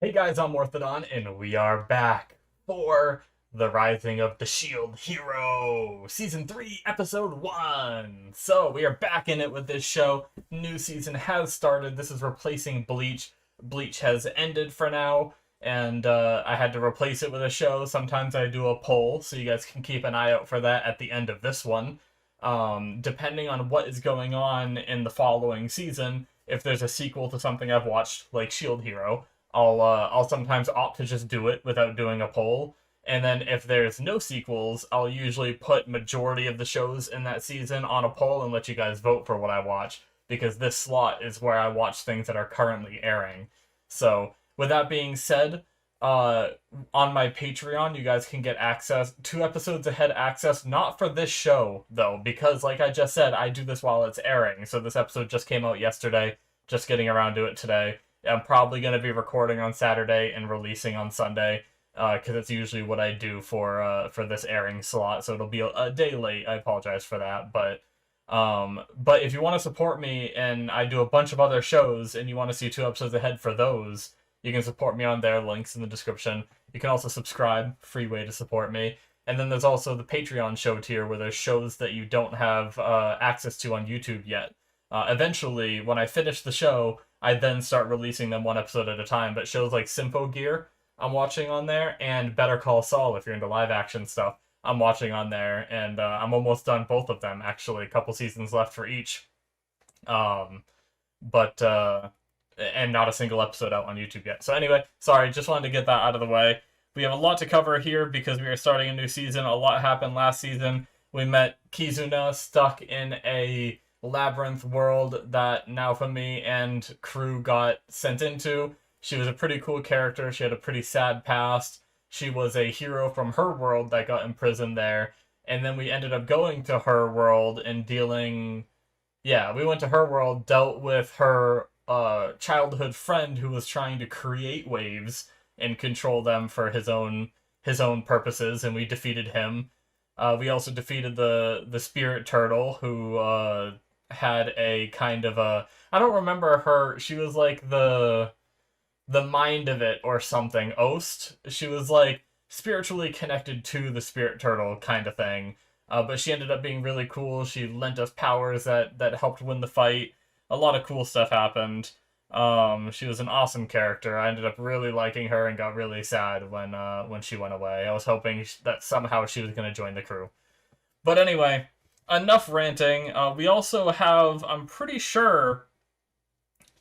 Hey guys, I'm Morthadon, and we are back for The Rising of the Shield Hero, Season 3, Episode 1. So, we are back in it with this show. New season has started. This is replacing Bleach. Bleach has ended for now, and I had to replace it with a show. Sometimes I do a poll, so you guys can keep an eye out for that at the end of this one. Depending on what is going on in the following season, if there's a sequel to something I've watched, like Shield Hero, I'll sometimes opt to just do it without doing a poll. And then if there's no sequels, I'll usually put majority of the shows in that season on a poll and let you guys vote for what I watch, because this slot is where I watch things that are currently airing. So, with that being said, uh, on my Patreon, you guys can get access, 2 episodes ahead access, not for this show, though, because like I just said, I do this while it's airing. So this episode just came out yesterday, just getting around to it today. I'm probably going to be recording on Saturday and releasing on Sunday, because it's usually what I do for this airing slot. So it'll be a day late. I apologize for that, but if you want to support me and I do a bunch of other shows and you want to see 2 episodes ahead for those, you can support me on there. Links in the description. You can also subscribe, free way to support me. And then there's also the Patreon show tier where there's shows that you don't have access to on YouTube yet. Eventually, when I finish the show, I then start releasing them 1 episode at a time. But shows like Sympho Gear, I'm watching on there, and Better Call Saul, if you're into live action stuff, I'm watching on there, and I'm almost done both of them. Actually, a couple seasons left for each. Um, but and not a single episode out on YouTube yet. So anyway, sorry, just wanted to get that out of the way. We have a lot to cover here because we are starting a new season. A lot happened last season. We met Kizuna stuck in a labyrinth world that Naofumi and crew got sent into. She was a pretty cool character. She had a pretty sad past. She was a hero from her world that got imprisoned there. And then we ended up going to her world and dealing. Yeah, we went to her world, dealt with her childhood friend who was trying to create waves and control them for his own purposes, and we defeated him. We also defeated the spirit turtle who had a kind of a, I don't remember her. She was like the mind of it or something. Ost. She was like spiritually connected to the spirit turtle kind of thing. But she ended up being really cool. She lent us powers that helped win the fight. A lot of cool stuff happened. She was an awesome character. I ended up really liking her and got really sad when she went away. I was hoping that somehow she was going to join the crew. But anyway, enough ranting. We also have, I'm pretty sure,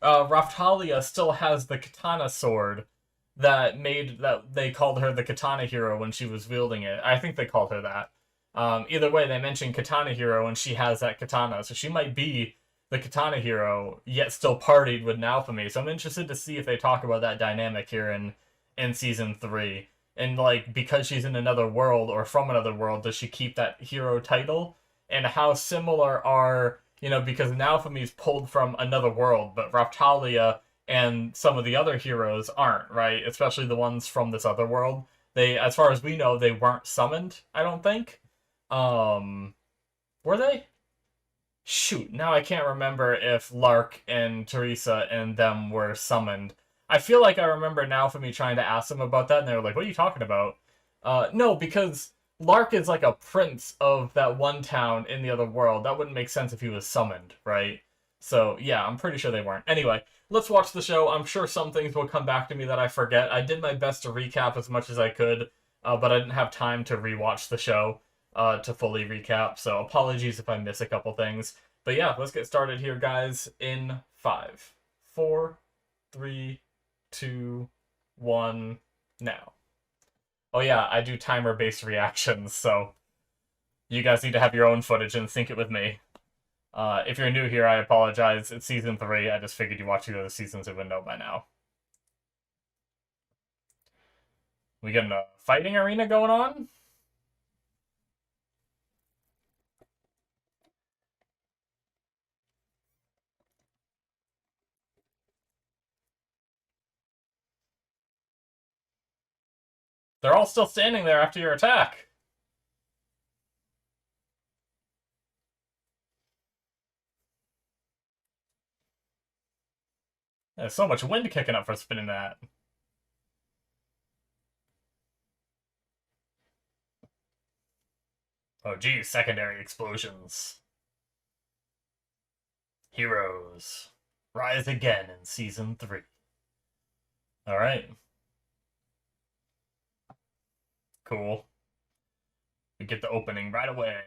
Raphtalia still has the katana sword that they called her the katana hero when she was wielding it. I think they called her that. Either way, they mentioned Katana Hero and she has that katana, so she might be the Katana Hero, yet still partied with Naofumi. So I'm interested to see if they talk about that dynamic here in season 3. And like, because she's in another world or from another world, does she keep that hero title? And how similar are, because Naofumi's pulled from another world, but Raphtalia and some of the other heroes aren't, right? Especially the ones from this other world. They, as far as we know, they weren't summoned, I don't think. Um, were they? Shoot, now I can't remember if Lark and Teresa and them were summoned. I feel like I remember now from me trying to ask them about that, and they were like, "What are you talking about?" No, because Lark is like a prince of that one town in the other world. That wouldn't make sense if he was summoned, right? So yeah, I'm pretty sure they weren't. Anyway, let's watch the show. I'm sure some things will come back to me that I forget. I did my best to recap as much as I could, but I didn't have time to rewatch the show to fully recap. So apologies if I miss a couple things. But yeah, let's get started here, guys, in 5, 4, 3, 2, 1, now. Oh yeah, I do timer-based reactions, so you guys need to have your own footage and sync it with me. If you're new here, I apologize. It's season 3. I just figured you watched the other seasons and would know by now. We getting a fighting arena going on? They're all still standing there after your attack. There's so much wind kicking up for spinning that. Oh geez, secondary explosions. Heroes. Rise again in Season 3. Alright. Cool. We get the opening right away.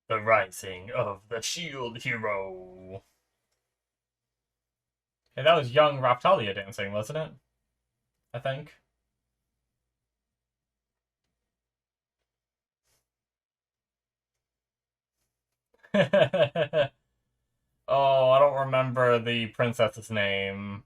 The Rising of the Shield Hero. Hey, that was young Raptalia dancing, wasn't it? I think. Oh, I don't remember the princess's name.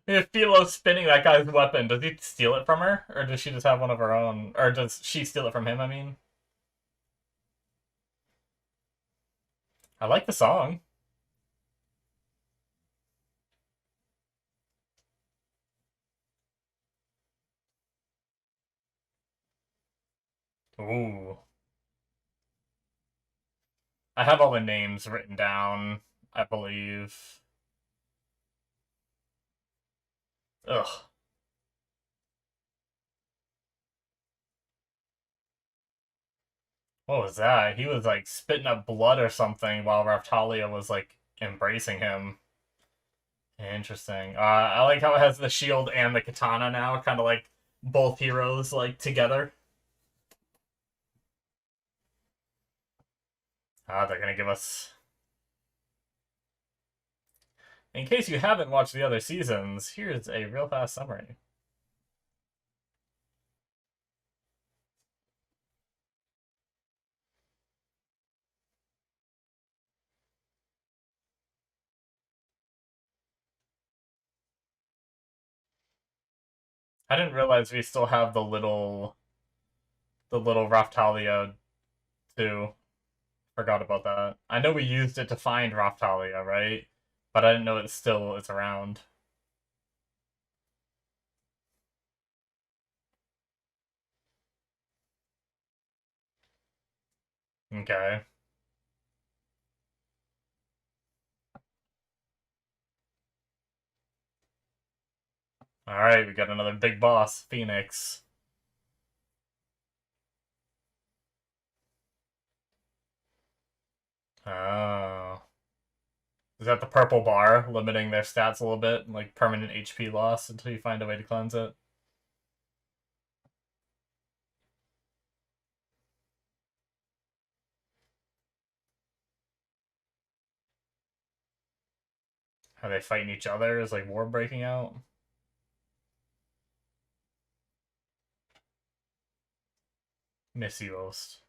If Philo's spinning that guy's weapon, does he steal it from her? Or does she just have one of her own? Or does she steal it from him, I mean? I like the song. Ooh. I have all the names written down, I believe. Ugh. What was that? He was like spitting up blood or something while Raftalia was like embracing him. Interesting. I like how it has the shield and the katana now, kind of like both heroes like together. They're gonna give us. In case you haven't watched the other seasons, here's a real fast summary. I didn't realize we still have the little Raftalia too. Forgot about that. I know we used it to find Raftalia, right? But I didn't know it still is around. Okay. Alright, we got another big boss, Phoenix. Oh. Is that the purple bar limiting their stats a little bit? Like permanent HP loss until you find a way to cleanse it? Are they fighting each other? Is like war breaking out? Missiost.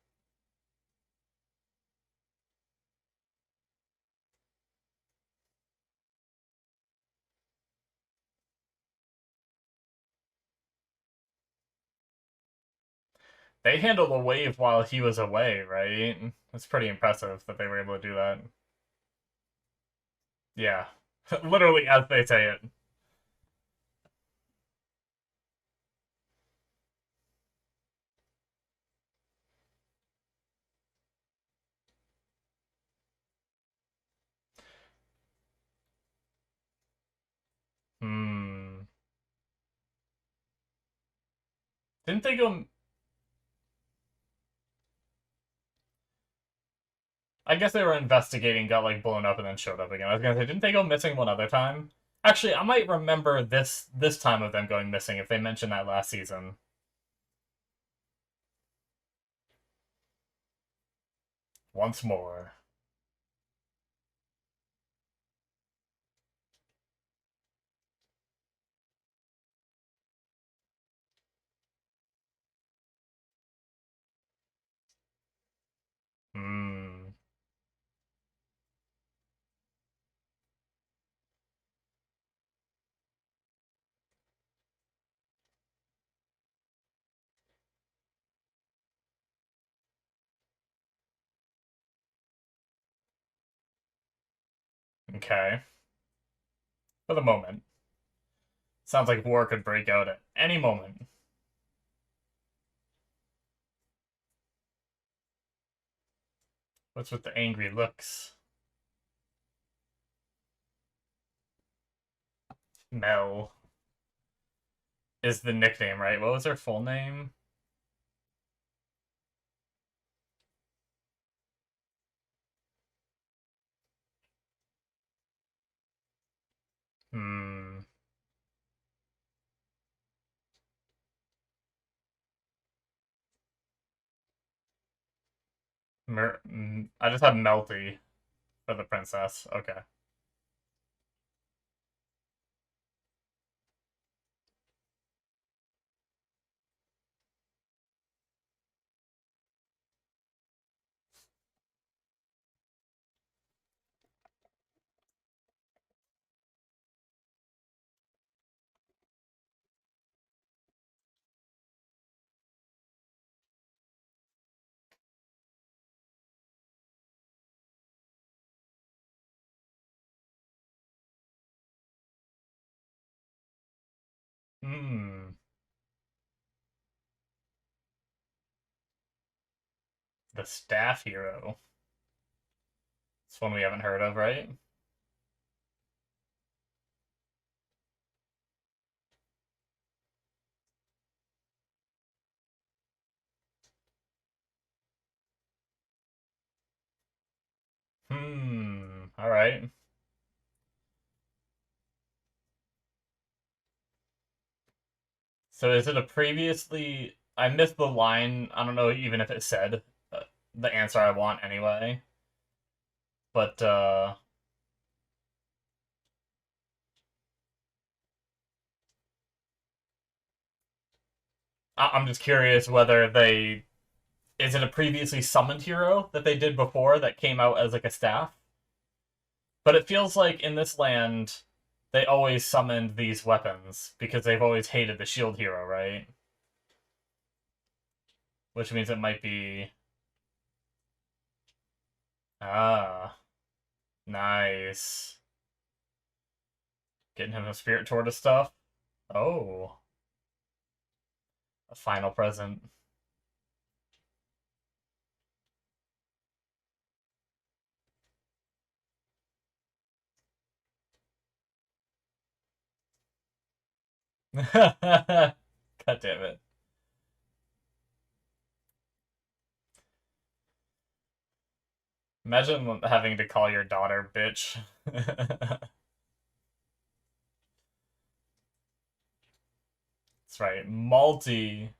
They handled a wave while he was away, right? That's pretty impressive that they were able to do that. Yeah. Literally as they say it. Hmm. Didn't they go... I guess they were investigating, got like blown up, and then showed up again. I was gonna say, didn't they go missing one other time? Actually, I might remember this time of them going missing if they mentioned that last season. Once more. Hmm. Okay. For the moment. Sounds like war could break out at any moment. What's with the angry looks? Mel is the nickname, right? What was her full name? Hmm. I just have Melty for the princess. Okay. Hmm. The staff hero. It's one we haven't heard of, right? Hmm. All right. So is it a previously? I missed the line. I don't know even if it said the answer I want anyway. But I'm just curious whether they is it a previously summoned hero that they did before that came out as like a staff? But it feels like in this land they always summoned these weapons because they've always hated the shield hero, right? Which means it might be ah nice. Getting him some spirit tortoise stuff. Oh, a final present. God damn it. Imagine having to call your daughter bitch. That's right. Multi.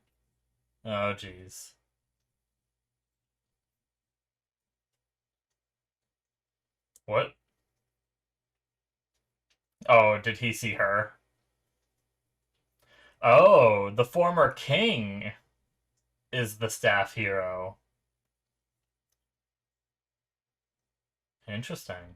Oh, jeez. What? Oh, did he see her? Oh, the former king is the staff hero. Interesting.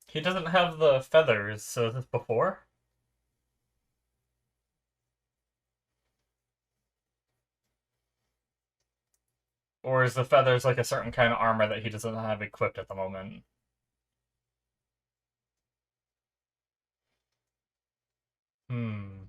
He doesn't have the feathers, so is this before? Or is the feathers like a certain kind of armor that he doesn't have equipped at the moment? Hmm.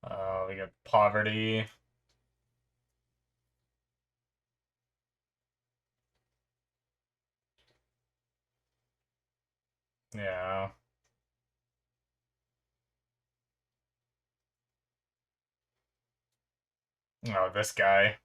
Oh, we got poverty. Yeah. Oh, this guy.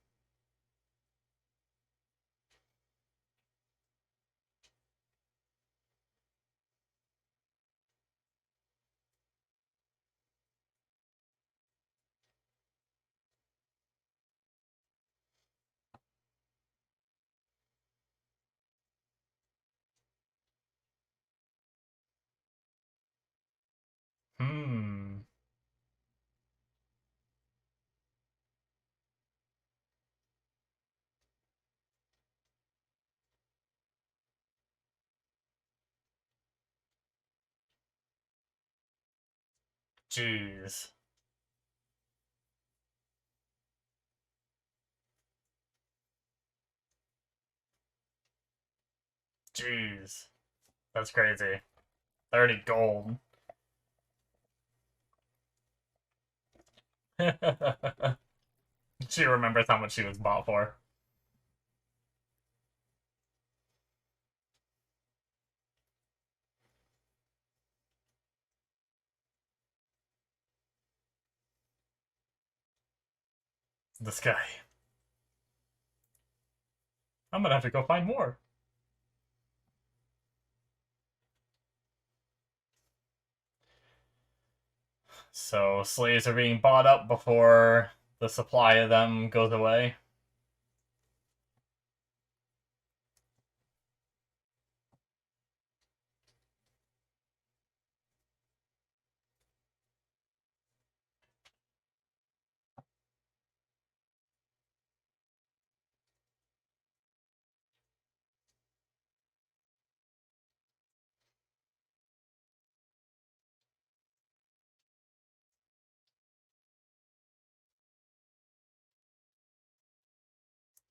Jeez. Jeez. That's crazy. 30 gold. She remembers how much she was bought for. This guy. I'm gonna have to go find more. So slaves are being bought up before the supply of them goes away.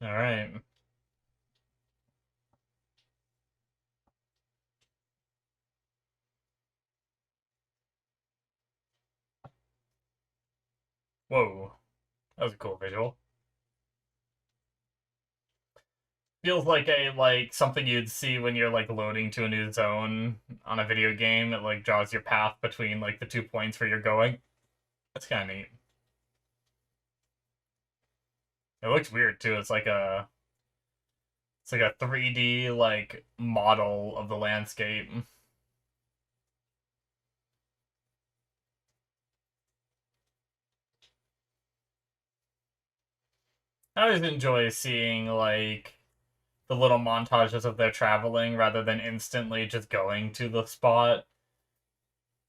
Alright. Whoa. That was a cool visual. Feels like something you'd see when you're loading to a new zone on a video game. It draws your path between the 2 points where you're going. That's kind of neat. It looks weird too. It's like a 3D model of the landscape. I always enjoy seeing the little montages of their traveling rather than instantly just going to the spot.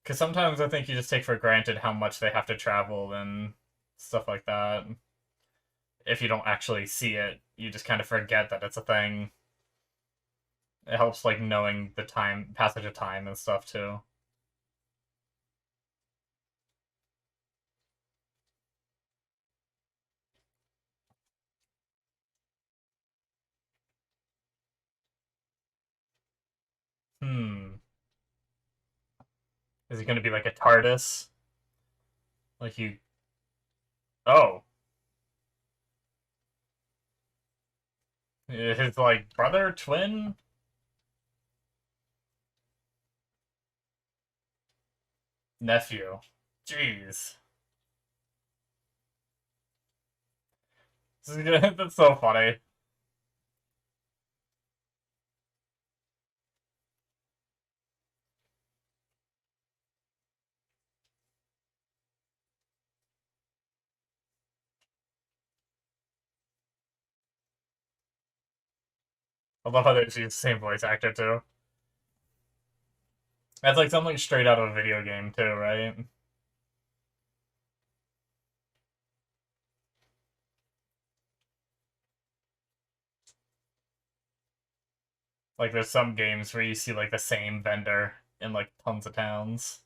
Because sometimes I think you just take for granted how much they have to travel and stuff like that. If you don't actually see it, you just kind of forget that it's a thing. It helps knowing the passage of time and stuff too. Hmm. Is it going to be like a TARDIS? Like you. Oh. His brother, twin? Nephew. Jeez. That's so funny. I love how they use the same voice actor too. That's something straight out of a video game too, right? There's some games where you see the same vendor in tons of towns.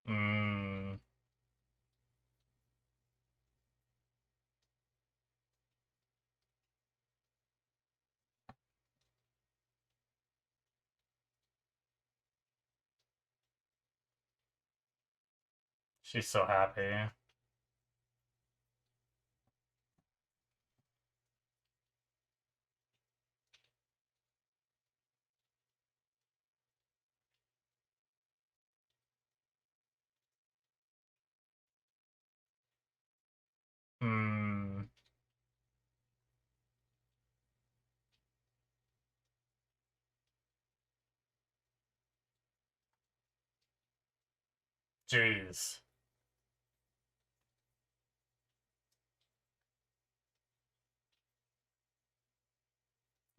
Mmm. She's so happy. Mmm. Jeez.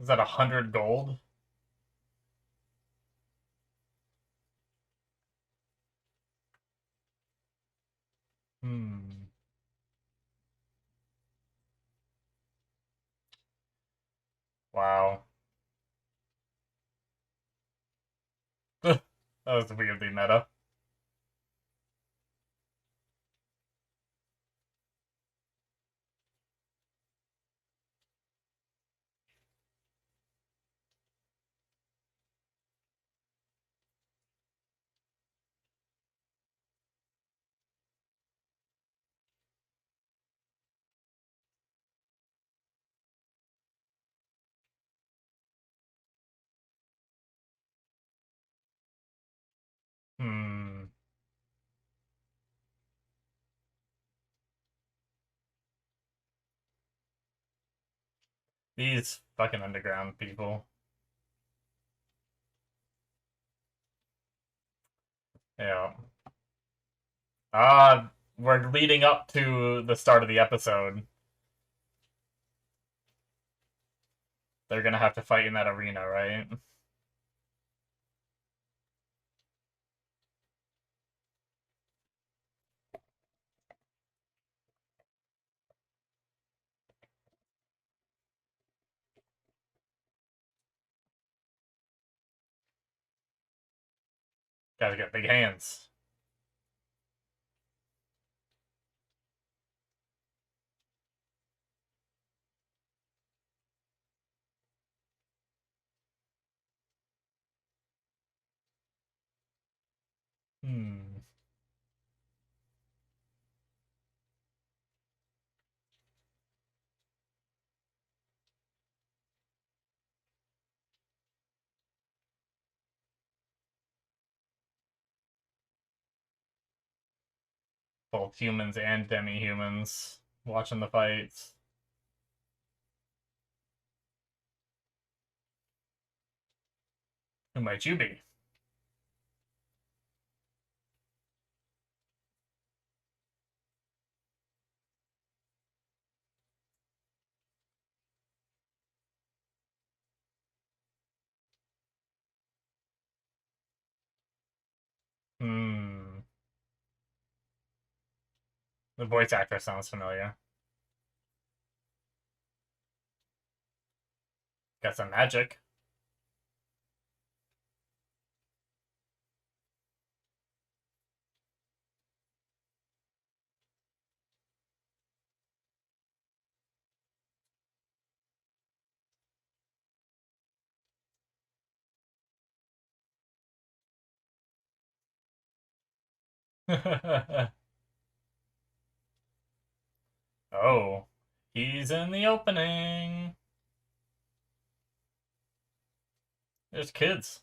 Is that 100 gold? Hmm. Wow. That was weirdly meta. Hmm. These fucking underground people. Yeah. We're leading up to the start of the episode. They're gonna have to fight in that arena, right? Gotta get big hands. Hmm. Both humans and demi-humans watching the fights. Who might you be? Hmm. The voice actor sounds familiar. Got some magic. Oh, he's in the opening. There's kids.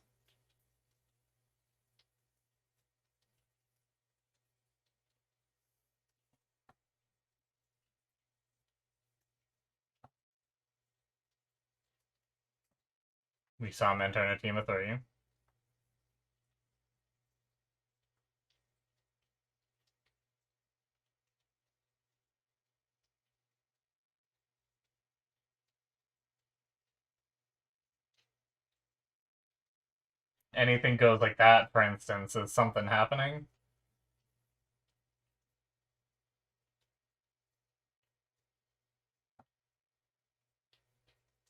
We saw him enter in a team of three. Anything goes like that, for instance, is something happening.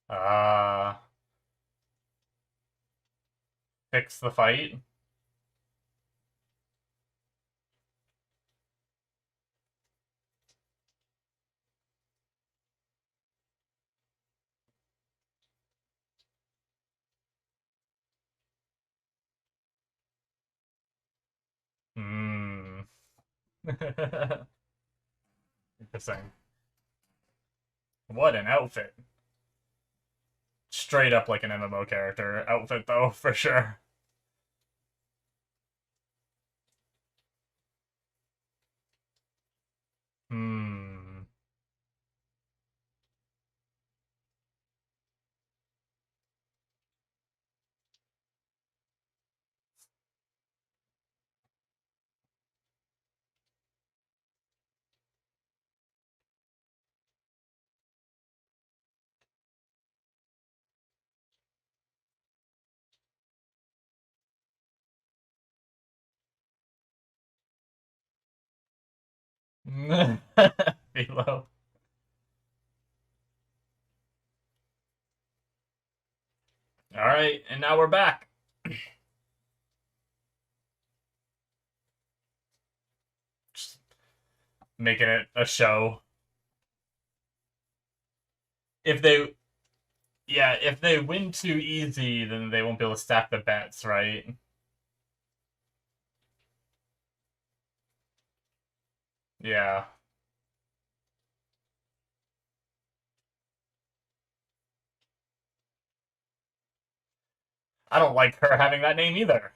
Uh, Fix the fight. Hmm. Interesting. What an outfit. Straight up like an MMO character outfit, though, for sure. Hmm. Below. Alright, and now we're back. Just making it a show. If they Yeah, if they win too easy, then they won't be able to stack the bets, right? Yeah. I don't like her having that name either.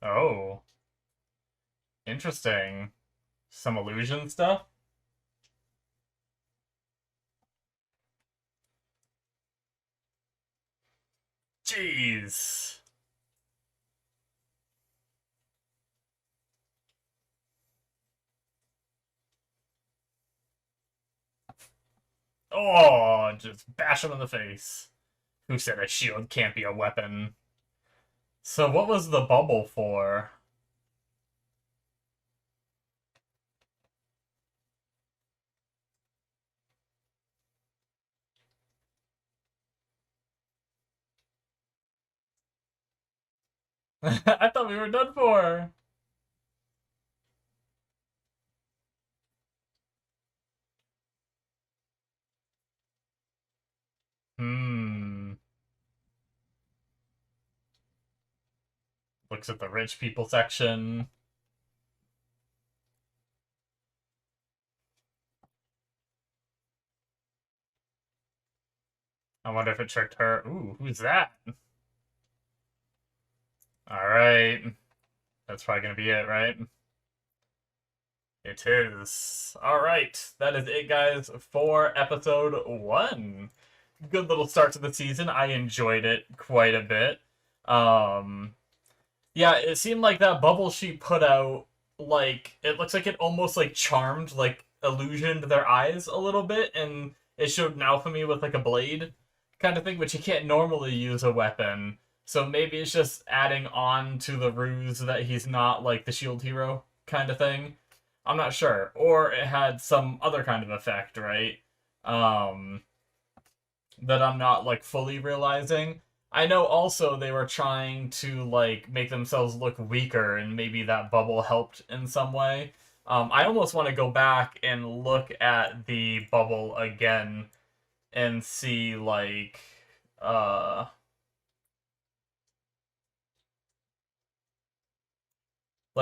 Oh, interesting. Some illusion stuff? Jeez. Oh, just bash him in the face. Who said a shield can't be a weapon? So what was the bubble for? I thought we were done for. Hmm. Looks at the rich people section. I wonder if it tricked her. Ooh, who's that? Alright. That's probably gonna be it, right? It is. Alright. That is it, guys, for episode 1. Good little start to the season. I enjoyed it quite a bit. Um, yeah, it seemed like that bubble she put out, like, it looks like it almost, like, charmed, like, illusioned their eyes a little bit, and it showed Naofumi with, like, a blade kind of thing, which you can't normally use a weapon. So maybe it's just adding on to the ruse that he's not, like, the shield hero kind of thing. I'm not sure. Or it had some other kind of effect, right? Um, that I'm not like fully realizing. I know also they were trying to like make themselves look weaker, and maybe that bubble helped in some way. I almost want to go back and look at the bubble again and see uh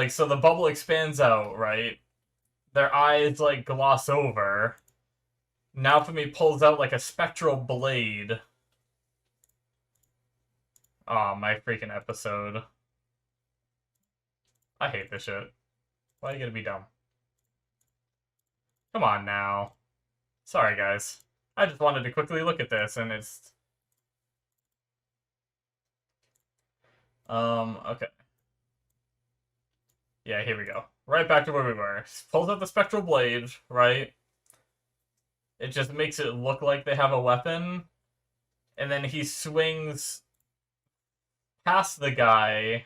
so the bubble expands out, right? Their eyes like gloss over. Now for me pulls out like a spectral blade. Oh, my freaking episode. I hate this shit. Why are you gonna be dumb? Come on now. Sorry, guys. I just wanted to quickly look at this, and it's... okay. Yeah, here we go. Right back to where we were. Pulls out the spectral blade, right? It just makes it look like they have a weapon. And then he swings past the guy.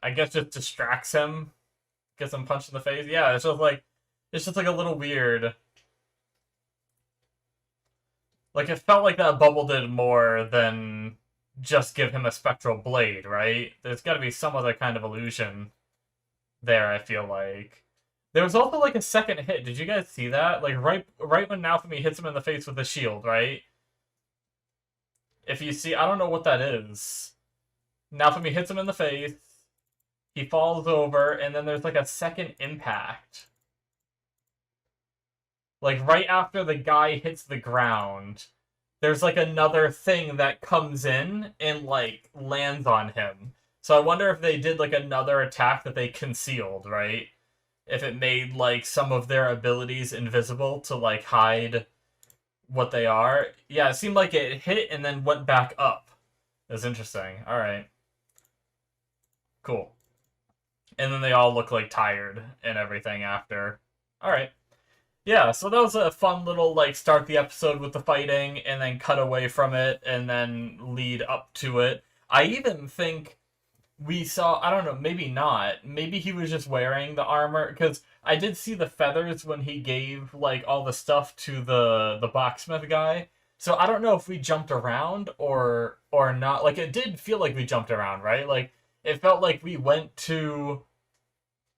I guess just distracts him. Gets him punched in the face. Yeah, it's just like a little weird. Like, it felt like that bubble did more than just give him a spectral blade, right? There's got to be some other kind of illusion there, I feel like. There was also, like, a second hit. Did you guys see that? Like, right when Naofumi hits him in the face with the shield, right? If you see... I don't know what that is. Naofumi hits him in the face. He falls over, and then there's, like, a second impact. Like, right after the guy hits the ground, there's, like, another thing that comes in and, like, lands on him. So I wonder if they did, like, another attack that they concealed, right? If it made, like, some of their abilities invisible to, like, hide what they are. Yeah, it seemed like it hit and then went back up. That's interesting. Alright. Cool. And then they all look, like, tired and everything after. Alright. Yeah, so that was a fun little, like, start the episode with the fighting, and then cut away from it, and then lead up to it. I even think we saw, I don't know, maybe not. Maybe he was just wearing the armor, because I did see the feathers when he gave like all the stuff to the blacksmith guy. So I don't know if we jumped around or not. Like it did feel like we jumped around, right? Like it felt like we went to,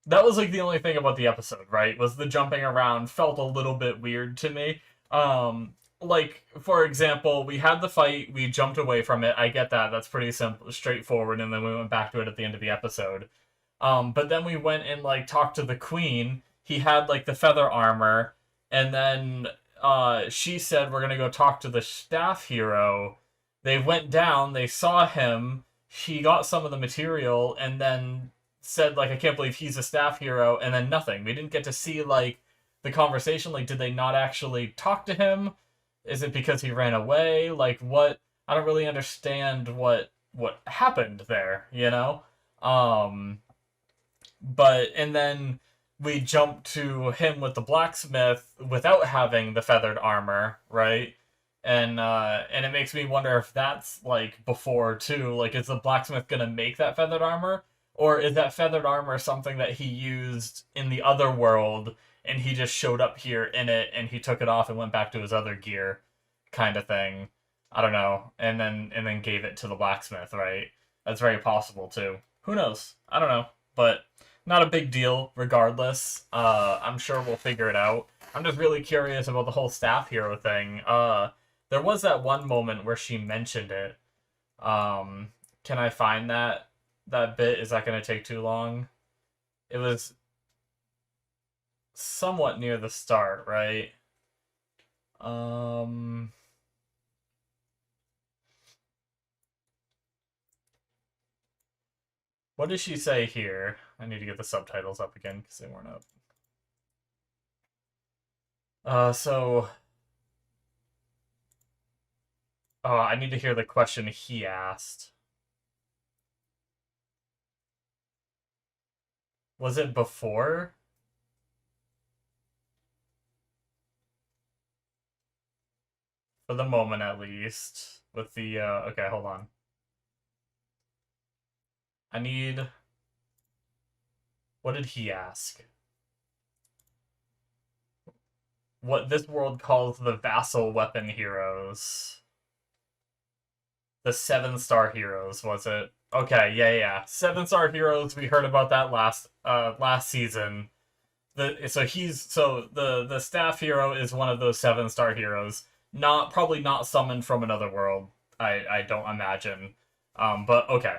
that was like the only thing about the episode, right? Was the jumping around felt a little bit weird to me. Like for example, we had the fight, we jumped away from it. I get that. That's pretty simple, straightforward, and then we went back to it at the end of the episode. But then we went and like talked to the queen. He had like the feather armor, and then she said we're gonna go talk to the staff hero. They went down, they saw him, he got some of the material, and then said like I can't believe he's a staff hero, and then nothing. We didn't get to see like the conversation. Like did they not actually talk to him? Is it because he ran away? Like what? I don't really understand what happened there, you know? Um but and then we jump to him with the blacksmith without having the feathered armor, right? And it makes me wonder if that's like before too. Like, is the blacksmith gonna make that feathered armor, or is that feathered armor something that he used in the other world and he just showed up here in it and he took it off and went back to his other gear, kind of thing? I don't know. And then gave it to the blacksmith, right? That's very possible too. Who knows? I don't know, but not a big deal regardless. I'm sure we'll figure it out. I'm just really curious about the whole staff hero thing. There was that one moment where she mentioned it. Can I find that bit? Is that going to take too long? It was somewhat near the start, right? What does she say here? I need to get the subtitles up again because they weren't up. So... Oh, I need to hear the question he asked. Was it before? For the moment, at least. With the, okay, hold on. I need... What did he ask? What this world calls the vassal weapon heroes. The 7-star heroes, was it? Okay, yeah. 7-star heroes, we heard about that last season. The staff hero is one of those 7-star heroes. Probably not summoned from another world, I don't imagine. But okay.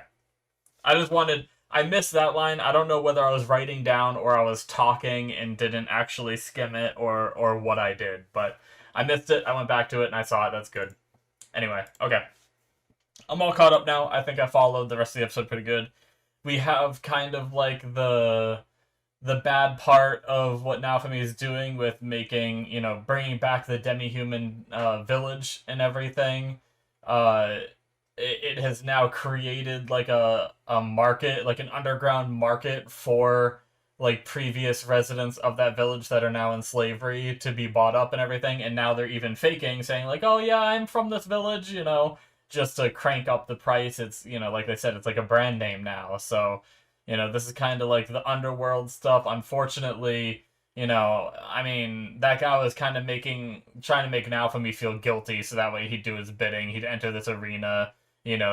I missed that line. I don't know whether I was writing down or I was talking and didn't actually skim it or what I did, but I missed it. I went back to it and I saw it. That's good. Anyway, okay. I'm all caught up now. I think I followed the rest of the episode pretty good. We have kind of like the bad part of what Naofumi is doing with making, bringing back the demi-human village and everything. It has now created like a market, like an underground market for like previous residents of that village that are now in slavery to be bought up and everything. And now they're even faking, saying like, oh yeah, I'm from this village, just to crank up the price. It's, like they said, it's like a brand name now. So, this is kind of like the underworld stuff. Unfortunately, I mean, that guy was kind of trying to make Naofumi feel guilty so that way he'd do his bidding. He'd enter this arena,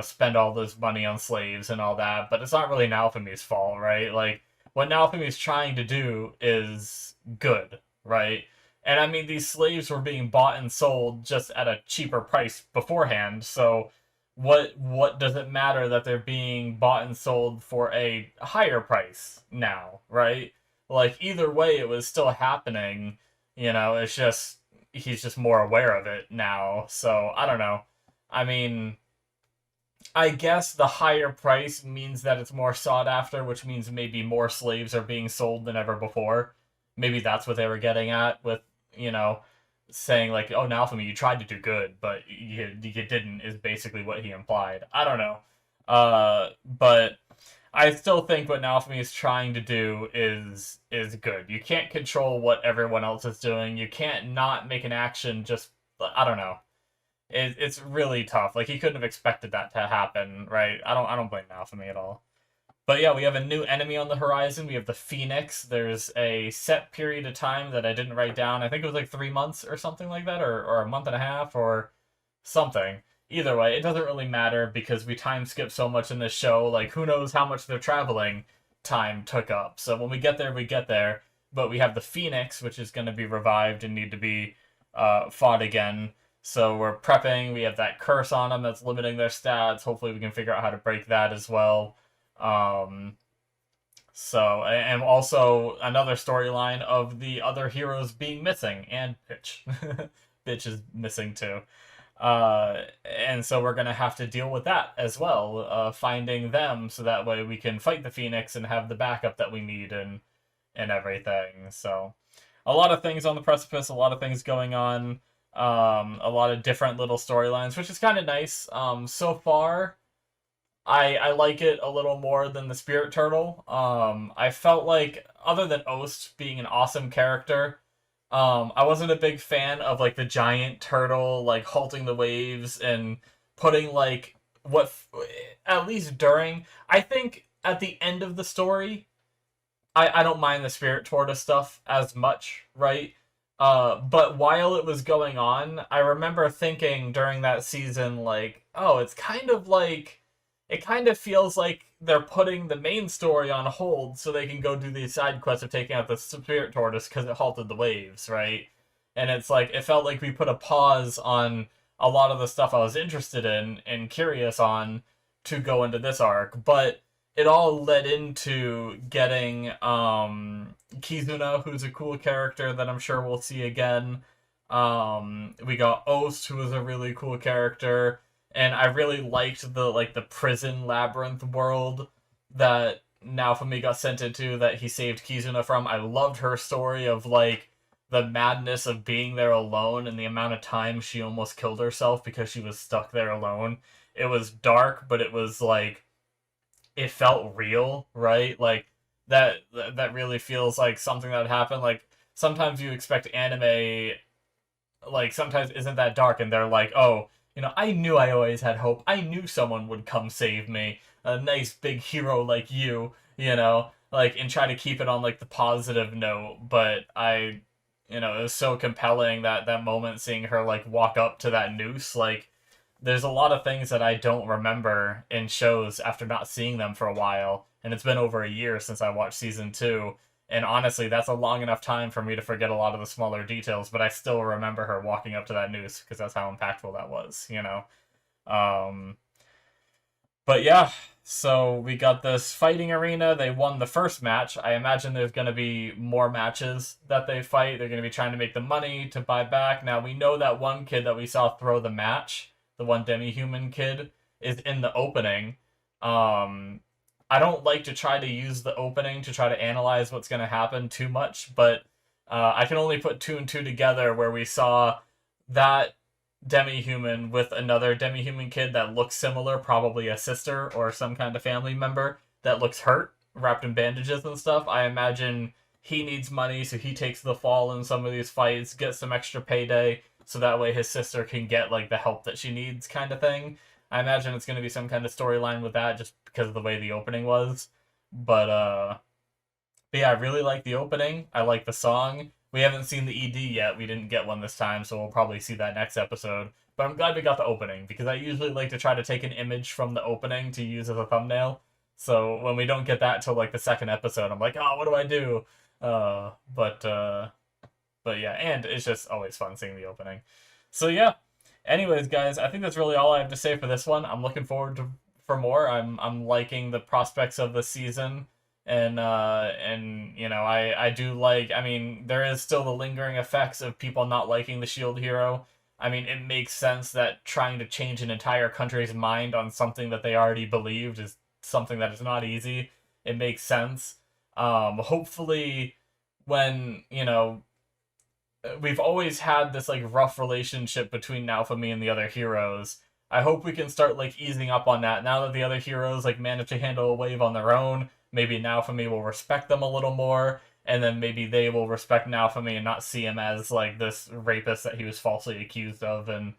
spend all this money on slaves and all that. But it's not really Naofumi's fault, right? Like, what Naofumi's trying to do is good, right? And I mean, these slaves were being bought and sold just at a cheaper price beforehand, so what does it matter that they're being bought and sold for a higher price now, right? Like, either way, it was still happening, it's just, he's just more aware of it now, so, I don't know. I mean, I guess the higher price means that it's more sought after, which means maybe more slaves are being sold than ever before. Maybe that's what they were getting at with, saying like, oh, Naofumi, you tried to do good, but you didn't, is basically what he implied. I don't know. But I still think what Naofumi is trying to do is good. You can't control what everyone else is doing. You can't not make an action just, I don't know. It's really tough. Like, he couldn't have expected that to happen, right? I don't blame Naofumi at all. But yeah, we have a new enemy on the horizon. We have the Phoenix. There's a set period of time that I didn't write down. I think it was like 3 months or something like that, or a month and a half or something. Either way, it doesn't really matter because we time skip so much in this show. Like, who knows how much their traveling time took up. So when we get there, we get there. But we have the Phoenix, which is going to be revived and need to be fought again. So we're prepping. We have that curse on them that's limiting their stats. Hopefully we can figure out how to break that as well. So, and also another storyline of the other heroes being missing, and Bitch. Bitch is missing too. And so we're gonna have to deal with that as well, finding them so that way we can fight the Phoenix and have the backup that we need and everything. So, a lot of things on the precipice, a lot of things going on, a lot of different little storylines, which is kind of nice. So far, I like it a little more than the Spirit Turtle. I felt like, other than Ost being an awesome character, I wasn't a big fan of like the giant turtle like halting the waves and putting like at least during, I think at the end of the story, I don't mind the Spirit Tortoise stuff as much, right? But while it was going on, I remember thinking during that season, like, oh, it's kind of like, it kind of feels like they're putting the main story on hold so they can go do these side quests of taking out the Spirit Tortoise because it halted the waves, right? And it's like, it felt like we put a pause on a lot of the stuff I was interested in and curious on to go into this arc. But it all led into getting Kizuna, who's a cool character that I'm sure we'll see again. We got Ost, who was a really cool character. And I really liked the prison labyrinth world that Naofumi got sent into that he saved Kizuna from. I loved her story of like the madness of being there alone and the amount of time she almost killed herself because she was stuck there alone. It was dark, but it was like, it felt real, right? Like that really feels like something that happened. Like sometimes you expect anime, like sometimes isn't that dark and they're like, oh, I knew I always had hope. I knew someone would come save me. A nice big hero like you, like, and try to keep it on, like, the positive note. But it was so compelling that moment seeing her, like, walk up to that noose. Like, there's a lot of things that I don't remember in shows after not seeing them for a while. And it's been over a year since I watched season 2. And honestly, that's a long enough time for me to forget a lot of the smaller details, but I still remember her walking up to that noose because that's how impactful that was, But yeah, so we got this fighting arena. They won the first match. I imagine there's going to be more matches that they fight. They're going to be trying to make the money to buy back. Now, we know that one kid that we saw throw the match, the one demi-human kid, is in the opening. I don't like to try to use the opening to try to analyze what's going to happen too much, but I can only put 2 and 2 together where we saw that demi-human with another demi-human kid that looks similar, probably a sister or some kind of family member that looks hurt, wrapped in bandages and stuff. I imagine he needs money, so he takes the fall in some of these fights, gets some extra payday, so that way his sister can get like the help that she needs kind of thing. I imagine it's going to be some kind of storyline with that just because of the way the opening was. But yeah, I really like the opening. I like the song. We haven't seen the ED yet. We didn't get one this time, so we'll probably see that next episode. But I'm glad we got the opening, because I usually like to try to take an image from the opening to use as a thumbnail. So when we don't get that till like the second episode, I'm like, oh, what do I do? But yeah, and it's just always fun seeing the opening. So yeah. Anyways, guys, I think that's really all I have to say for this one. I'm looking forward for more. I'm liking the prospects of the season, and I do like. I mean, there is still the lingering effects of people not liking the Shield hero. I mean, it makes sense that trying to change an entire country's mind on something that they already believed is something that is not easy. It makes sense. Hopefully, when we've always had this like rough relationship between Naofumi and the other heroes. I hope we can start like easing up on that now that the other heroes like manage to handle a wave on their own. Maybe Naofumi will respect them a little more, and then maybe they will respect Naofumi and not see him as like this rapist that he was falsely accused of and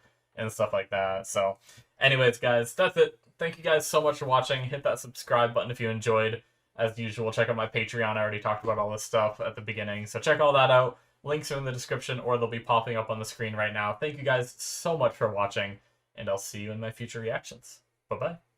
stuff like that. So, anyways, guys, that's it thank you guys so much for watching. Hit that subscribe button if you enjoyed. As usual, check out my Patreon. I already talked about all this stuff at the beginning, so check all that out. Links are in the description, or they'll be popping up on the screen right now. Thank you guys so much for watching, and I'll see you in my future reactions. Bye-bye.